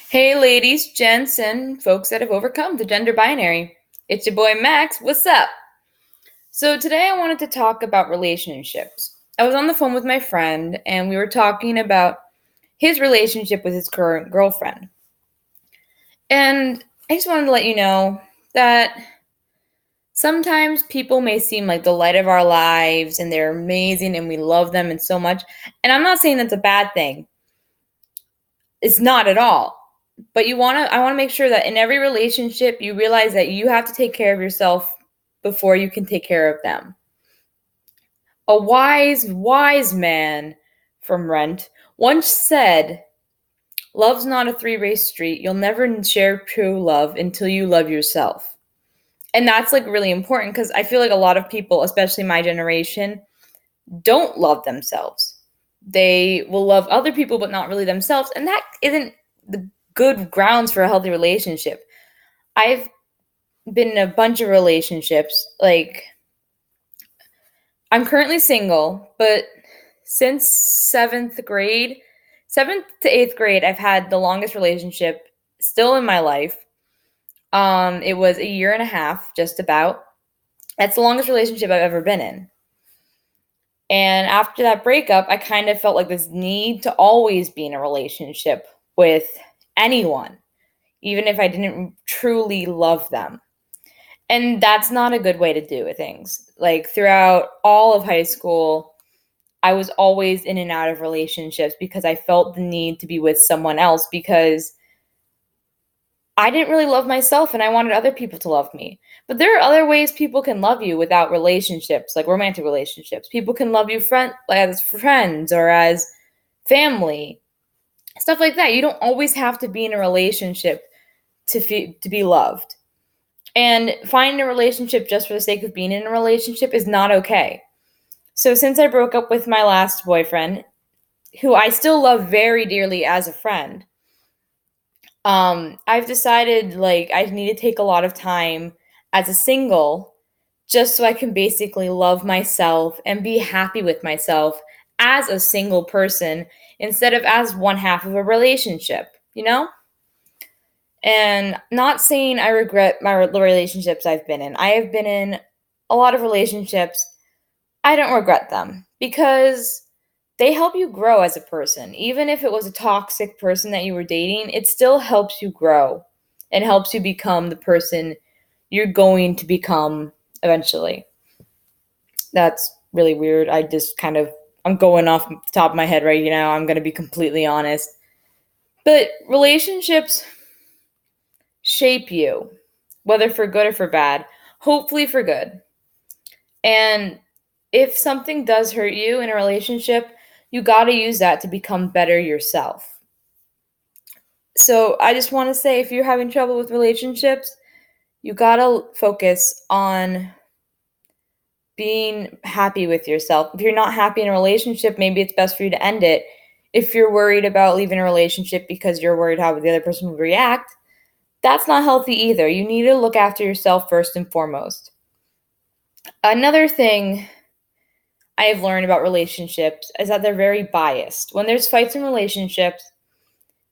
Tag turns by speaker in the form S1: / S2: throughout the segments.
S1: Hey, ladies, gents, and folks that have overcome the gender binary. It's your boy Max. What's up? So, today I wanted to talk about relationships. I was on the phone with my friend, and we were talking about his relationship with his current girlfriend. And I just wanted to let you know that sometimes people may seem like the light of our lives, and they're amazing, and we love them and so much. And I'm not saying that's a bad thing, it's not at all. But I want to make sure that in every relationship you realize that you have to take care of yourself before you can take care of them. A wise man from Rent once said, "Love's not a three-way street. You'll never share true love until you love yourself." And that's like really important because I feel like a lot of people, especially my generation, don't love themselves. They will love other people but not really themselves, and that isn't the good grounds for a healthy relationship. I've been in a bunch of relationships. Like, I'm currently single, but since seventh to eighth grade, I've had the longest relationship still in my life. It was a year and a half, just about. That's the longest relationship I've ever been in. And after that breakup, I kind of felt like this need to always be in a relationship with anyone, even if I didn't truly love them. And that's not a good way to do things. Like, throughout all of high school, I was always in and out of relationships because I felt the need to be with someone else because I didn't really love myself and I wanted other people to love me. But there are other ways people can love you without relationships, like romantic relationships. People can love you as friends or as family, stuff like that. You don't always have to be in a relationship to be loved. And finding a relationship just for the sake of being in a relationship is not okay. So since I broke up with my last boyfriend, who I still love very dearly as a friend, I've decided like I need to take a lot of time as a single just so I can basically love myself and be happy with myself as a single person instead of as one half of a relationship, you know? And not saying I regret the relationships I've been in. I have been in a lot of relationships. I don't regret them because they help you grow as a person. Even if it was a toxic person that you were dating, it still helps you grow and helps you become the person you're going to become eventually. That's really weird. I'm going off the top of my head right now. I'm going to be completely honest. But relationships shape you, whether for good or for bad, hopefully for good. And if something does hurt you in a relationship, you got to use that to become better yourself. So I just want to say if you're having trouble with relationships, you got to focus on being happy with yourself. If you're not happy in a relationship, maybe it's best for you to end it. If you're worried about leaving a relationship because you're worried how the other person will react, that's not healthy either. You need to look after yourself first and foremost. Another thing I have learned about relationships is that they're very biased. When there's fights in relationships,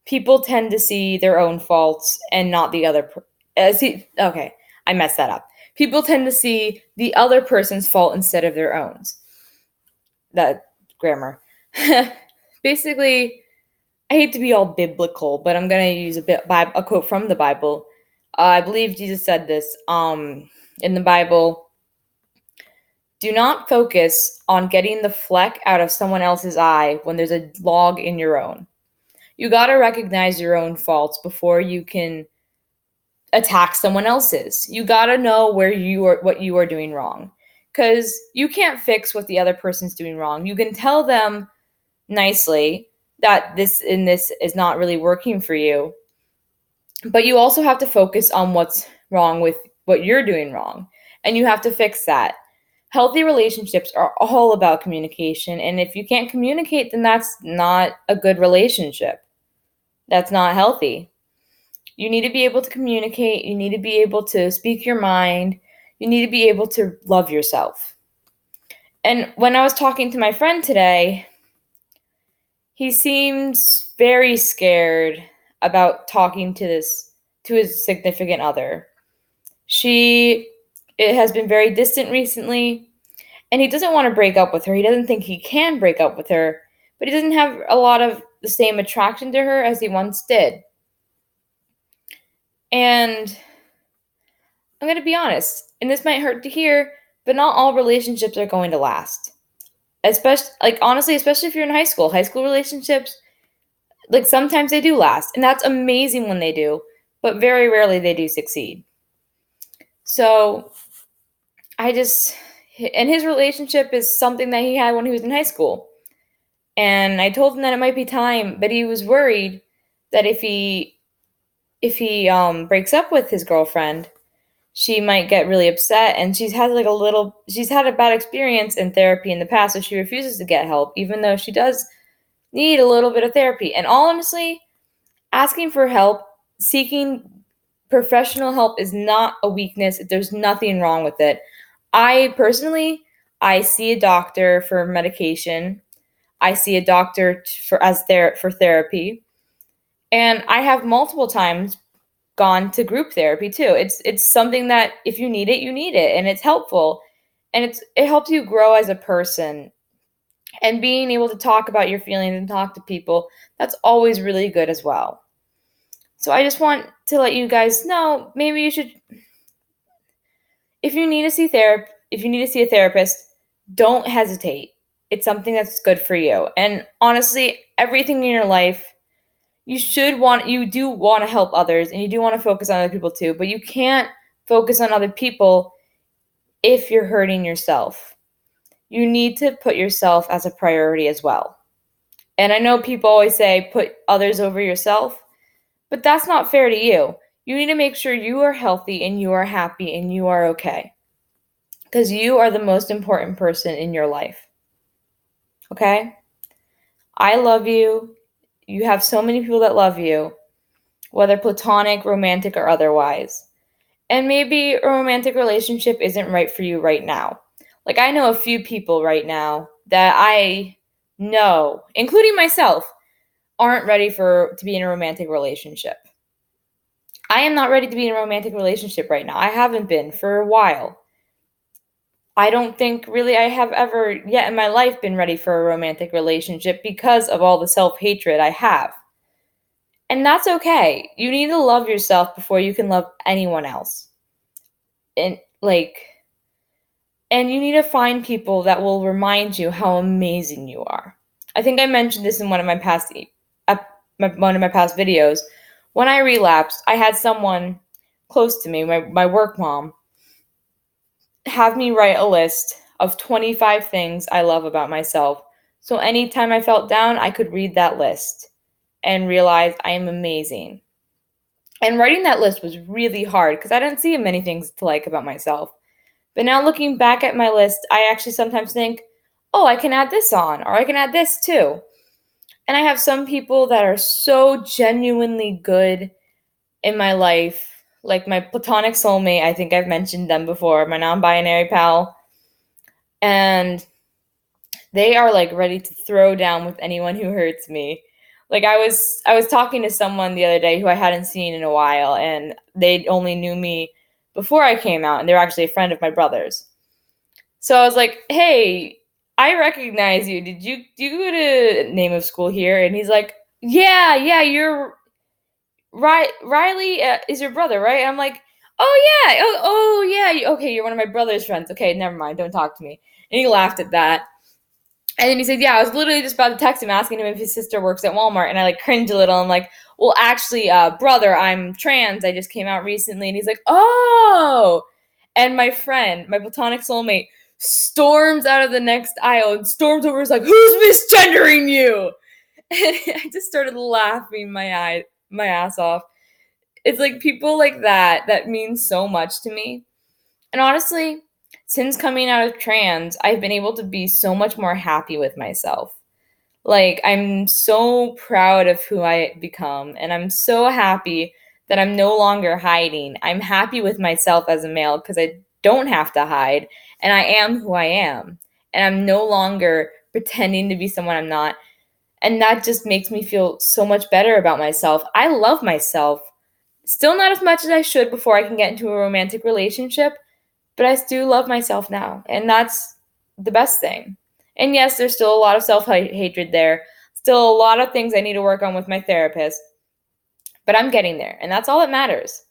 S1: people tend to see their own faults and not the other. Okay, I messed that up. People tend to see the other person's fault instead of their own. That grammar. Basically, I hate to be all biblical, but I'm gonna use a quote from the Bible. I believe Jesus said this in the Bible. Do not focus on getting the fleck out of someone else's eye when there's a log in your own. You got to recognize your own faults before you can attack someone else's. You got to know what you are doing wrong, cuz you can't fix what the other person's doing wrong. You can tell them nicely that this is not really working for you, but you also have to focus on what's wrong with what you're doing wrong, and you have to fix that. Healthy relationships are all about communication, and if you can't communicate, then that's not a good relationship. That's not healthy. You need to be able to communicate, you need to be able to speak your mind, you need to be able to love yourself. And when I was talking to my friend today, he seems very scared about talking to his significant other. It has been very distant recently, and he doesn't want to break up with her. He doesn't think he can break up with her, but he doesn't have a lot of the same attraction to her as he once did. And I'm going to be honest, and this might hurt to hear, but not all relationships are going to last. Honestly, especially if you're in high school. High school relationships, like, sometimes they do last, and that's amazing when they do, but very rarely they do succeed. So, and his relationship is something that he had when he was in high school. And I told him that it might be time, but he was worried that if he breaks up with his girlfriend, she might get really upset, and she's had a bad experience in therapy in the past, so she refuses to get help, even though she does need a little bit of therapy. And honestly, asking for help, seeking professional help is not a weakness. There's nothing wrong with it. I see a doctor for medication. I see a doctor for therapy. And I have multiple times gone to group therapy too. It's something that if you need it, and it's helpful, and it helps you grow as a person. And being able to talk about your feelings and talk to people, that's always really good as well. So I just want to let you guys know, maybe you should, if you need to see a therapist, don't hesitate. It's something that's good for you. And honestly, everything in your life, you do want to help others, and you do want to focus on other people too, but you can't focus on other people if you're hurting yourself. You need to put yourself as a priority as well. And I know people always say put others over yourself, but that's not fair to you. You need to make sure you are healthy and you are happy and you are okay. Because you are the most important person in your life. Okay? I love you. You have so many people that love you, whether platonic, romantic, or otherwise. And maybe a romantic relationship isn't right for you right now. Like, I know a few people right now that I know, including myself, aren't ready to be in a romantic relationship. I am not ready to be in a romantic relationship right now. I haven't been for a while. I don't think really I have ever yet in my life been ready for a romantic relationship because of all the self-hatred I have. And that's okay. You need to love yourself before you can love anyone else. And you need to find people that will remind you how amazing you are. I think I mentioned this in one of my past videos. When I relapsed, I had someone close to me, my work mom, have me write a list of 25 things I love about myself. So anytime I felt down, I could read that list and realize I am amazing. And writing that list was really hard because I didn't see many things to like about myself. But now looking back at my list, I actually sometimes think, oh, I can add this on, or I can add this too. And I have some people that are so genuinely good in my life, like my platonic soulmate. I think I've mentioned them before, my non-binary pal. And they are like ready to throw down with anyone who hurts me. Like, I was talking to someone the other day who I hadn't seen in a while, and they only knew me before I came out, and they're actually a friend of my brother's. So I was like, hey, I recognize you. Do you go to name of school here? And he's like, yeah, you're right. Riley is your brother, right? And I'm like, oh yeah, oh yeah. Okay, you're one of my brother's friends. Okay, never mind. Don't talk to me. And he laughed at that. And then he said, yeah, I was literally just about to text him asking him if his sister works at Walmart. And I like cringed a little. I'm like, well, actually, brother, I'm trans. I just came out recently. And he's like, oh. And my friend, my platonic soulmate, storms out of the next aisle and storms over and is like, who's misgendering you? And I just started laughing my ass off. It's like people like that mean so much to me. And honestly, since coming out of trans, I've been able to be so much more happy with myself. Like, I'm so proud of who I become, and I'm so happy that I'm no longer hiding. I'm happy with myself as a male because I don't have to hide, and I am who I am. And I'm no longer pretending to be someone I'm not. And that just makes me feel so much better about myself. I love myself. Still not as much as I should before I can get into a romantic relationship, but I do love myself now. And that's the best thing. And yes, there's still a lot of self hatred there, still a lot of things I need to work on with my therapist, but I'm getting there. And that's all that matters.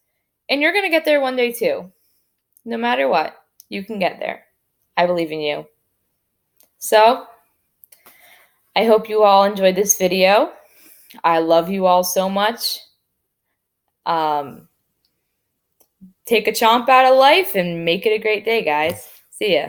S1: And you're going to get there one day too. No matter what, you can get there. I believe in you. So, I hope you all enjoyed this video. I love you all so much. Take a chomp out of life and make it a great day, guys. See ya.